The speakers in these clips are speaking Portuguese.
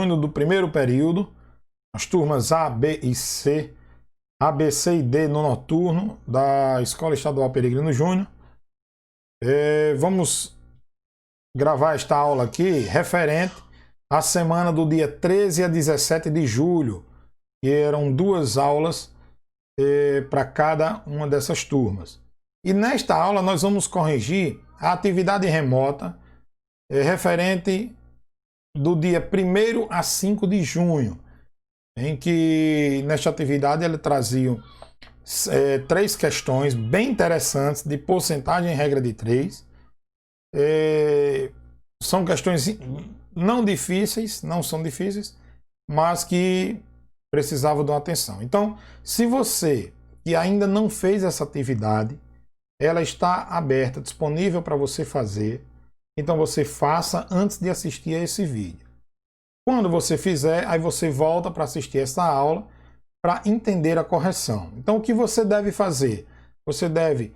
junho do primeiro período, as turmas A, B e C, A, B, C e D no noturno da Escola Estadual Peregrino Júnior. Vamos gravar esta aula aqui referente à semana do dia 13 a 17 de julho, que eram 2 aulas para cada uma dessas turmas. E nesta aula nós vamos corrigir a atividade remota referente do dia 1º a 5 de junho, em que nesta atividade ele trazia 3 questões bem interessantes de porcentagem em regra de 3. São questões não são difíceis, mas que precisavam de uma atenção. Então, se você que ainda não fez essa atividade, ela está aberta, disponível para você fazer. Então você faça antes de assistir a esse vídeo. Quando você fizer, aí você volta para assistir essa aula para entender a correção. Então o que você deve fazer? Você deve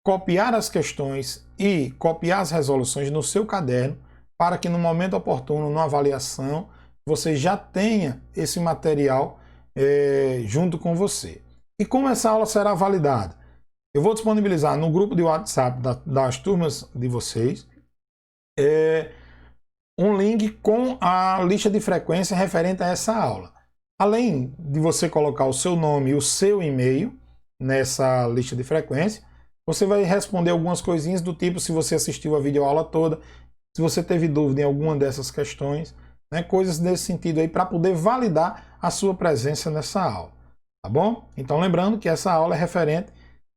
copiar as questões e copiar as resoluções no seu caderno para que no momento oportuno, na avaliação, você já tenha esse material junto com você. E como essa aula será validada? Eu vou disponibilizar no grupo de WhatsApp das turmas de vocês um link com a lista de frequência referente a essa aula. Além de você colocar o seu nome e o seu e-mail nessa lista de frequência, você vai responder algumas coisinhas do tipo se você assistiu a videoaula toda, se você teve dúvida em alguma dessas questões, né, coisas desse sentido aí para poder validar a sua presença nessa aula, tá bom? Então lembrando que essa aula é referente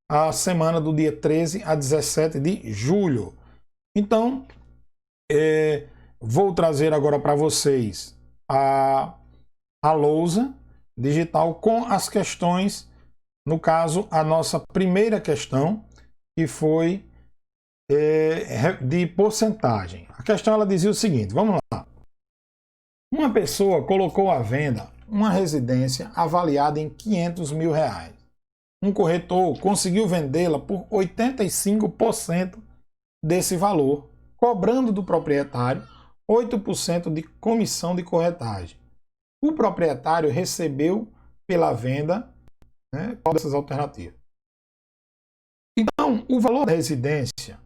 à semana do dia 13 a 17 de julho. Então, vou trazer agora para vocês a lousa digital com as questões, no caso, a nossa primeira questão, que foi de porcentagem. A questão ela dizia o seguinte, vamos lá. Uma pessoa colocou à venda uma residência avaliada em R$500 mil. Um corretor conseguiu vendê-la por 85% desse valor, cobrando do proprietário 8% de comissão de corretagem. O proprietário recebeu pela venda, né, qual dessas alternativas? Então, o valor da residência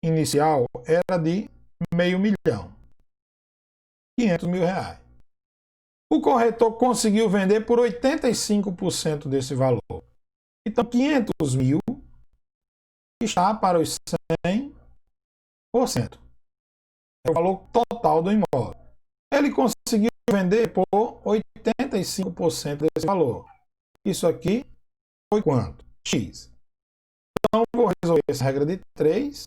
inicial era de R$500 mil, R$500 mil. O corretor conseguiu vender por 85% desse valor. Então, 500 mil está para os 100%. É o valor total do imóvel. Ele conseguiu vender por 85% desse valor. Isso aqui foi quanto? X. Então, vou resolver essa regra de 3,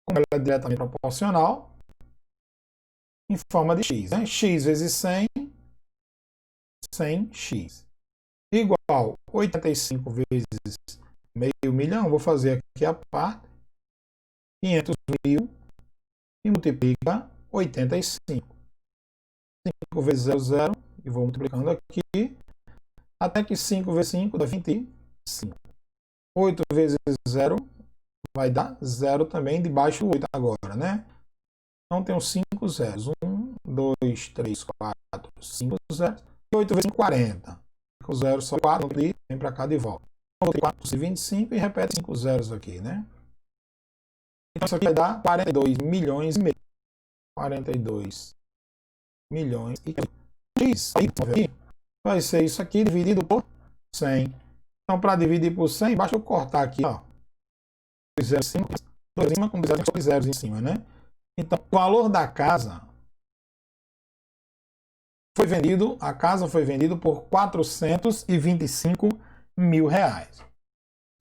como ela é diretamente proporcional, em forma de X. Né? X vezes 100, 100x. Igual 85 vezes R$500 mil. Vou fazer aqui a parte. 500 mil e multiplica 85. 5 vezes 0, 0. E vou multiplicando aqui. Até que 5 vezes 5 dá 25. 8 vezes 0 vai dar 0 também, debaixo do 8 agora, né? Então tem os 5 zeros. 1, 2, 3, 4, 5 zeros. 8 vezes 5, 40. O 0 só 4, vem para cá de volta. 4, 25 e repete 5 zeros aqui, né? Então isso aqui vai dar 42 milhões e meio. 42 milhões e meio. X vai ser isso aqui dividido por 100. Então, para dividir por 100, basta eu cortar aqui, ó. 0,5, 2 em cima com 2 zeros em cima, né? Então, o valor da casa foi vendido, a casa foi vendida por R$425 mil.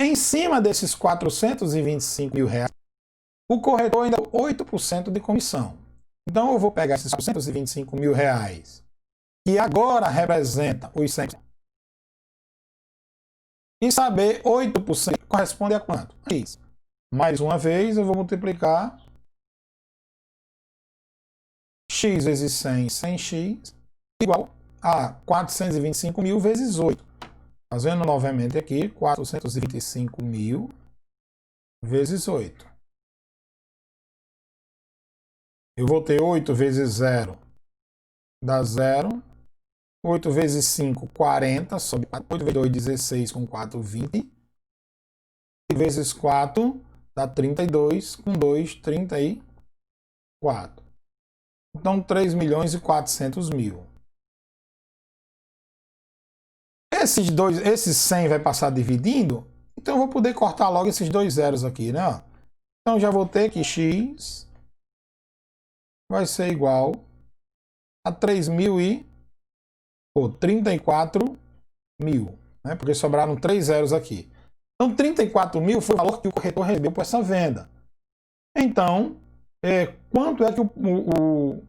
Em cima desses R$425 mil, o corretor ainda deu 8% de comissão. Então, eu vou pegar esses R$425 mil, que agora representa os 100%, e saber 8% corresponde a quanto? X. Mais uma vez, eu vou multiplicar x vezes 100, 100x, igual a 425 mil vezes 8. Fazendo novamente aqui, 425 mil vezes 8. Eu vou ter 8 vezes 0, dá 0. 8 vezes 5, 40. Sobe 8 vezes 2, 16. Com 4, 20. 8 vezes 4 dá 32. Com 2, 34. Então, 3.400.000. Esses 100 vai passar dividindo. Então, eu vou poder cortar logo esses dois zeros aqui, né? Então, já vou ter que x vai ser igual a 34.000, né? Porque sobraram 3 zeros aqui. Então, 34.000 foi o valor que o corretor recebeu por essa venda. Então, quanto é que o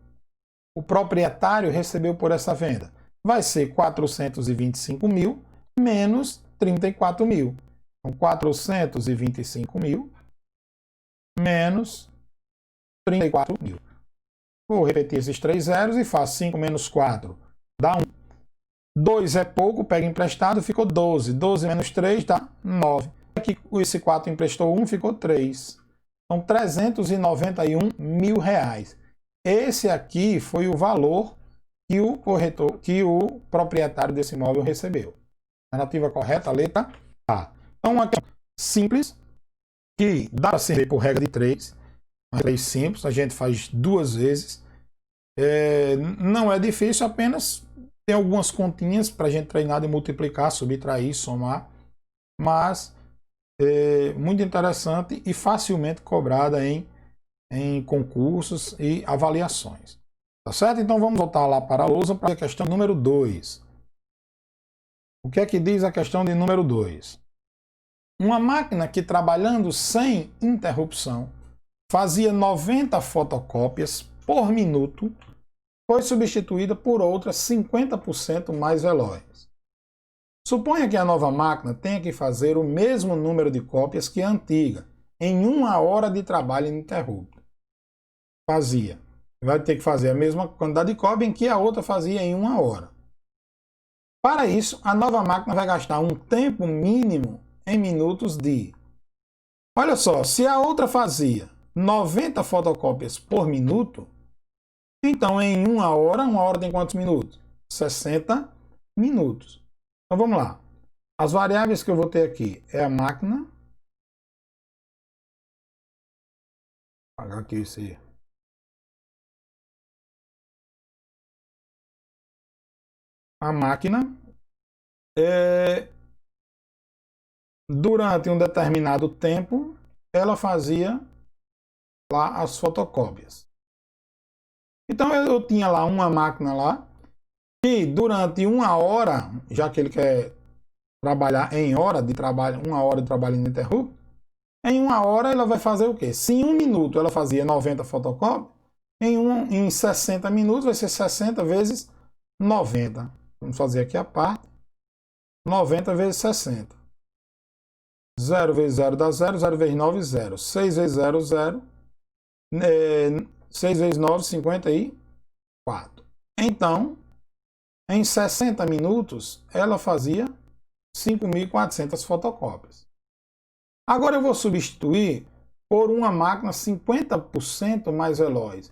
proprietário recebeu por essa venda? Vai ser 425.000 menos 34.000. Então, 425.000 menos 34.000. Vou repetir esses 3 zeros e faço 5 menos 4 dá 1. 2 é pouco, pega emprestado, ficou 12. 12 menos 3 dá 9. Aqui esse 4 emprestou 1, ficou 3. Então, 391.000 reais. Esse aqui foi o valor que o proprietário desse imóvel recebeu. Alternativa correta, letra A. Então, uma questão simples, que dá para ser por regra de 3. Uma regra simples, a gente faz 2 vezes. Não é difícil, apenas tem algumas continhas para a gente treinar de multiplicar, subtrair, somar. Mas muito interessante e facilmente cobrada em concursos e avaliações. Tá certo? Então vamos voltar lá para a lousa para a questão número 2. O que é que diz a questão de número 2? Uma máquina que, trabalhando sem interrupção, fazia 90 fotocópias por minuto, foi substituída por outra 50% mais veloz. Suponha que a nova máquina tenha que fazer o mesmo número de cópias que a antiga, em 1 hora de trabalho ininterrupto. Vai ter que fazer a mesma quantidade de cópia em que a outra fazia em 1 hora. Para isso, a nova máquina vai gastar um tempo mínimo em minutos de... Olha só, se a outra fazia 90 fotocópias por minuto, então em 1 hora tem quantos minutos? 60 minutos. Então vamos lá. As variáveis que eu vou ter aqui é a máquina. Vou apagar aqui esse... A máquina, durante um determinado tempo, ela fazia lá as fotocópias. Então eu tinha lá uma máquina lá, que durante 1 hora, já que ele quer trabalhar em hora de trabalho, 1 hora de trabalho ininterrupto, em 1 hora ela vai fazer o quê? Se em 1 minuto ela fazia 90 fotocópias, em 60 minutos vai ser 60 vezes 90. Vamos fazer aqui a parte. 90 vezes 60. 0 vezes 0 dá 0. 0 vezes 9, 0. 6 vezes 0, 0. 6 vezes 9, 54. Então, em 60 minutos, ela fazia 5.400 fotocópias. Agora eu vou substituir por uma máquina 50% mais veloz.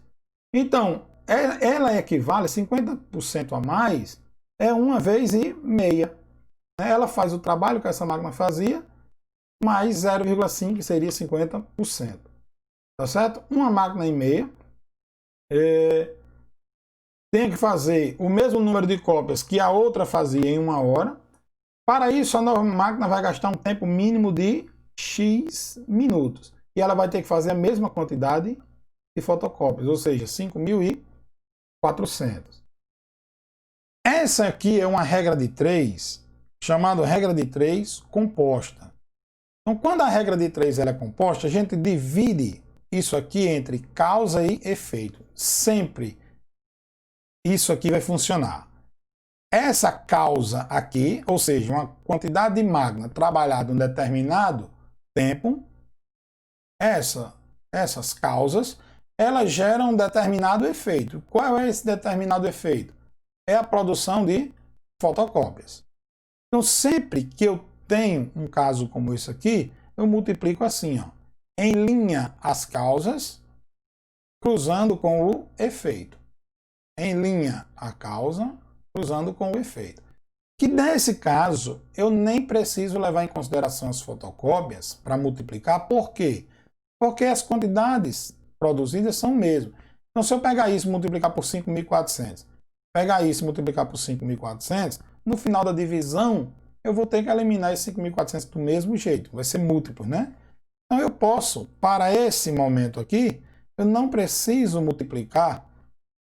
Então, ela equivale, 50% a mais, é 1 vez e meia. Ela faz o trabalho que essa máquina fazia, mais 0,5, que seria 50%. Tá certo? Uma máquina e meia tem que fazer o mesmo número de cópias que a outra fazia em 1 hora. Para isso, a nova máquina vai gastar um tempo mínimo de X minutos. E ela vai ter que fazer a mesma quantidade de fotocópias, ou seja, 5.400. Essa aqui é uma regra de 3, chamada regra de 3 composta. Então, quando a regra de 3 ela é composta, a gente divide isso aqui entre causa e efeito. Sempre isso aqui vai funcionar. Essa causa aqui, ou seja, uma quantidade de máquina trabalhada em um determinado tempo, essas causas, elas geram um determinado efeito. Qual é esse determinado efeito? É a produção de fotocópias. Então, sempre que eu tenho um caso como esse aqui, eu multiplico assim, ó, em linha as causas, cruzando com o efeito. em linha a causa, cruzando com o efeito. Que nesse caso, eu nem preciso levar em consideração as fotocópias para multiplicar. Por quê? Porque as quantidades produzidas são o mesmo. Então, se eu pegar isso e multiplicar por 5.400, pegar isso e multiplicar por 5.400, no final da divisão, eu vou ter que eliminar esses 5.400 do mesmo jeito. Vai ser múltiplo, né? Então, eu posso, para esse momento aqui, eu não preciso multiplicar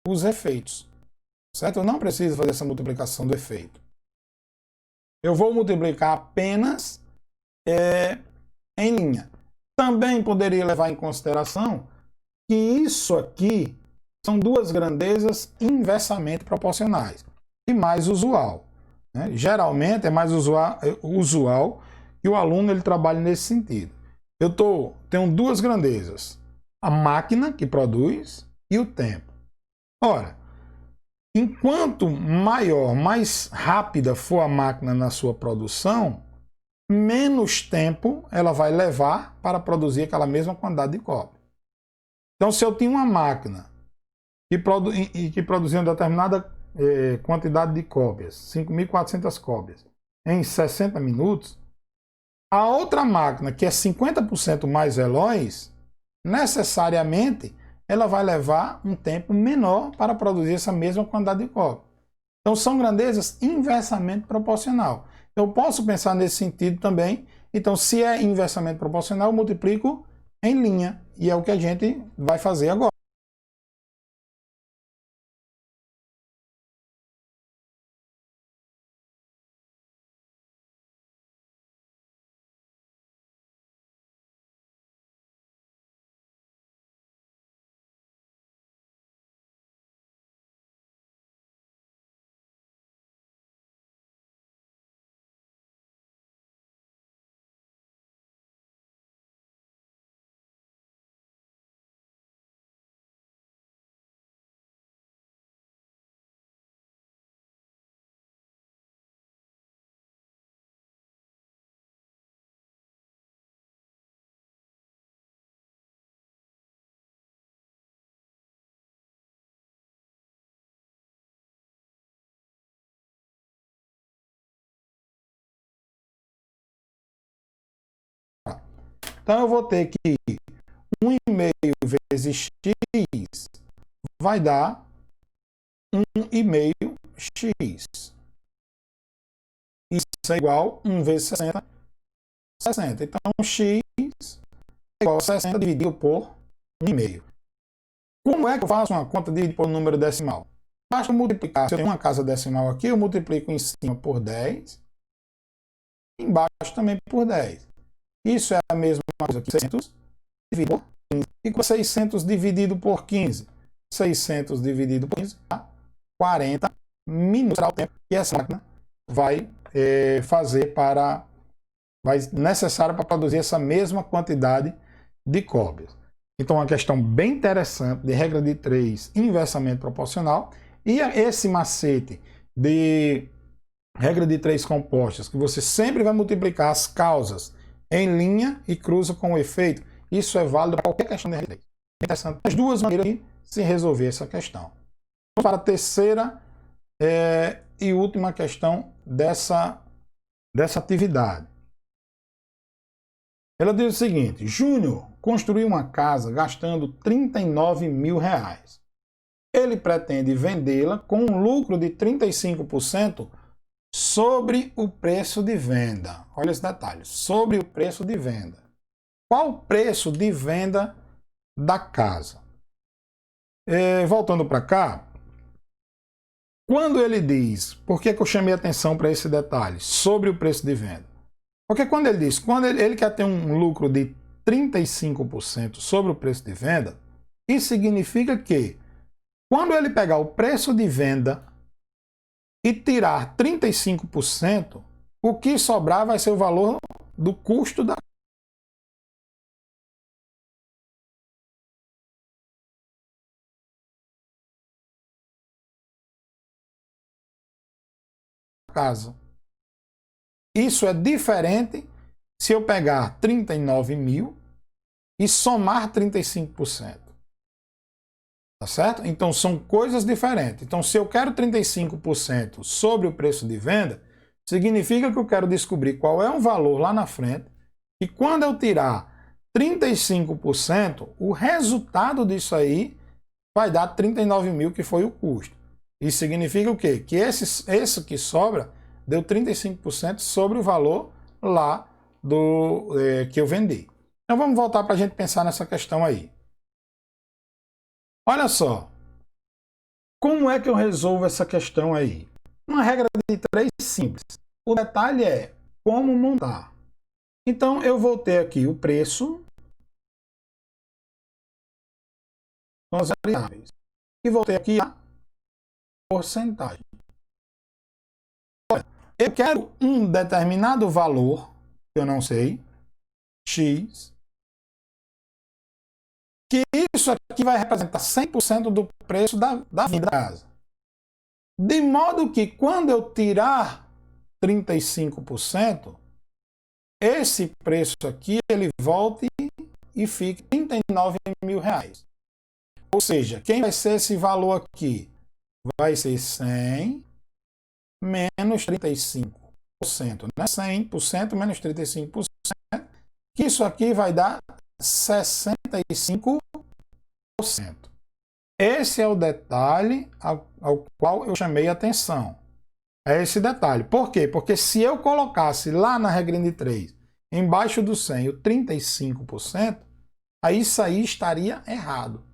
os efeitos, certo? Eu não preciso fazer essa multiplicação do efeito. Eu vou multiplicar apenas em linha. Também poderia levar em consideração que isso aqui são duas grandezas inversamente proporcionais e mais usual, né? Geralmente é mais usual que o aluno ele trabalhe nesse sentido. Eu tenho duas grandezas, a máquina que produz e o tempo. Ora, enquanto maior, mais rápida for a máquina na sua produção, menos tempo ela vai levar para produzir aquela mesma quantidade de cópia. Então, se eu tinha uma máquina que produzia uma determinada quantidade de cópias, 5.400 cópias, em 60 minutos, a outra máquina, que é 50% mais veloz, necessariamente ela vai levar um tempo menor para produzir essa mesma quantidade de cópias. Então, são grandezas inversamente proporcional. Eu posso pensar nesse sentido também. Então, se é inversamente proporcional, eu multiplico em linha. E é o que a gente vai fazer agora. Então, eu vou ter que 1,5 vezes x vai dar 1,5 x. Isso é igual a 1 vezes 60, 60. Então, x é igual a 60 dividido por 1,5. Como é que eu faço uma conta dividido por um número decimal? Basta multiplicar. Se eu tenho uma casa decimal aqui, eu multiplico em cima por 10, embaixo também por 10. Isso é a mesma coisa que 600 dividido por 15. E com 600 dividido por 15? 600 dividido por 15 dá 40 minutos. Será o tempo que essa máquina vai necessário para produzir essa mesma quantidade de cópias. Então, uma questão bem interessante de regra de 3 inversamente proporcional. E esse macete de regra de 3 compostas, que você sempre vai multiplicar as causas em linha e cruza com o efeito, isso é válido para qualquer questão de regra de 3. É interessante. As duas maneiras de se resolver essa questão. Vamos para a terceira e última questão dessa atividade. Ela diz o seguinte: Júnior construiu uma casa gastando 39 mil reais. Ele pretende vendê-la com um lucro de 35% sobre o preço de venda. Olha esse detalhe, sobre o preço de venda. Qual o preço de venda da casa? Voltando para cá, quando ele diz, por que eu chamei atenção para esse detalhe, sobre o preço de venda? Porque quando ele diz, quando ele quer ter um lucro de 35% sobre o preço de venda, isso significa que quando ele pegar o preço de venda e tirar 35%, o que sobrar vai ser o valor do custo da casa. Isso é diferente se eu pegar 39 mil e somar 35%. Tá certo? Então são coisas diferentes. Então se eu quero 35% sobre o preço de venda, significa que eu quero descobrir qual é o valor lá na frente e quando eu tirar 35%, o resultado disso aí vai dar 39 mil, que foi o custo. Isso significa o quê? Que esse que sobra deu 35% sobre o valor lá que eu vendi. Então vamos voltar para a gente pensar nessa questão aí. Olha só, como é que eu resolvo essa questão aí? Uma regra de 3 simples. O detalhe é como montar. Então eu vou ter aqui o preço, são as variáveis, e vou ter aqui a porcentagem. Olha, eu quero um determinado valor, que eu não sei, X, que isso aqui vai representar 100% do preço da venda da casa. De modo que quando eu tirar 35%, esse preço aqui ele volte e fique 39 mil reais. Ou seja, quem vai ser esse valor aqui? Vai ser 100 menos 35%, né? 100% menos 35%, que isso aqui vai dar 65%. Esse é o detalhe ao qual eu chamei a atenção. É esse detalhe. Por quê? Porque se eu colocasse lá na regra de 3, embaixo do 100, o 35%, aí isso aí estaria errado.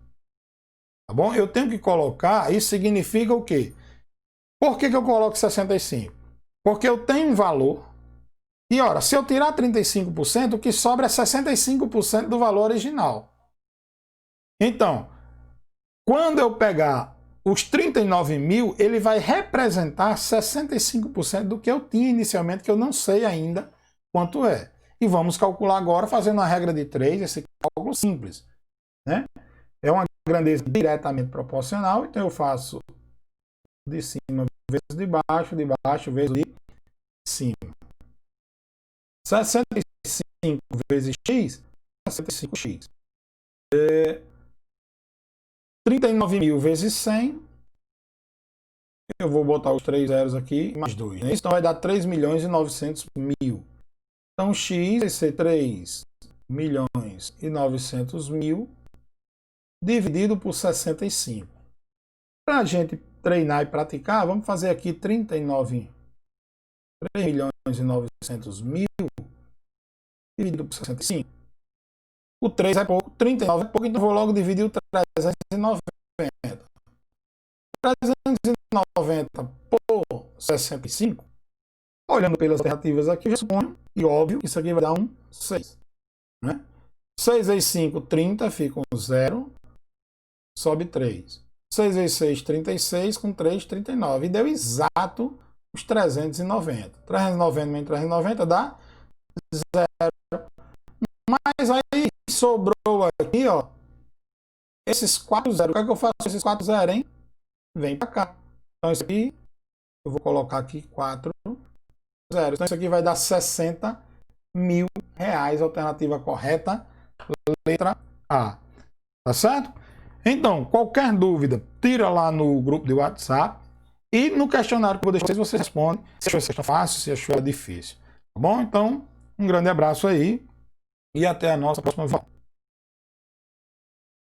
Tá bom? Eu tenho que colocar, isso significa o quê? Por que eu coloco 65? Porque eu tenho um valor, e ora, se eu tirar 35%, o que sobra é 65% do valor original. Então, quando eu pegar os 39 mil, ele vai representar 65% do que eu tinha inicialmente, que eu não sei ainda quanto é. E vamos calcular agora fazendo a regra de 3, esse cálculo simples, né? É uma grandeza diretamente proporcional, então eu faço de cima vezes de baixo vezes de cima. 65 vezes x, 65x. 39 mil vezes 100, eu vou botar os 3 zeros aqui, mais 2. Né? Então vai dar 3 milhões e 900 mil. Então x vai ser 3 milhões e 900 mil dividido por 65. Para a gente treinar e praticar, vamos fazer aqui 3 milhões e 900 mil dividido por 65. O 3 é pouco, 39 é pouco, então eu vou logo dividir o 390. 390 por 65, olhando pelas alternativas aqui, eu suponho, e óbvio, isso aqui vai dar um 6. Né? 6 vezes 5, 30, fica um 0, sobe 3. 6 vezes 6, 36, com 3, 39. E deu exato os 390. 390 menos 390 dá 0. Mas aí sobrou aqui, ó, esses 4 zeros. O que é que eu faço com esses 4 zeros, hein? Vem para cá. Então isso aqui, eu vou colocar aqui 4 zeros. Então isso aqui vai dar 60 mil reais. Alternativa correta, letra A. Tá certo? Então, qualquer dúvida, tira lá no grupo de WhatsApp. E no questionário que eu vou deixar, você responde se achou essa fácil, se achou difícil. Tá bom? Então, um grande abraço aí e até a nossa próxima volta.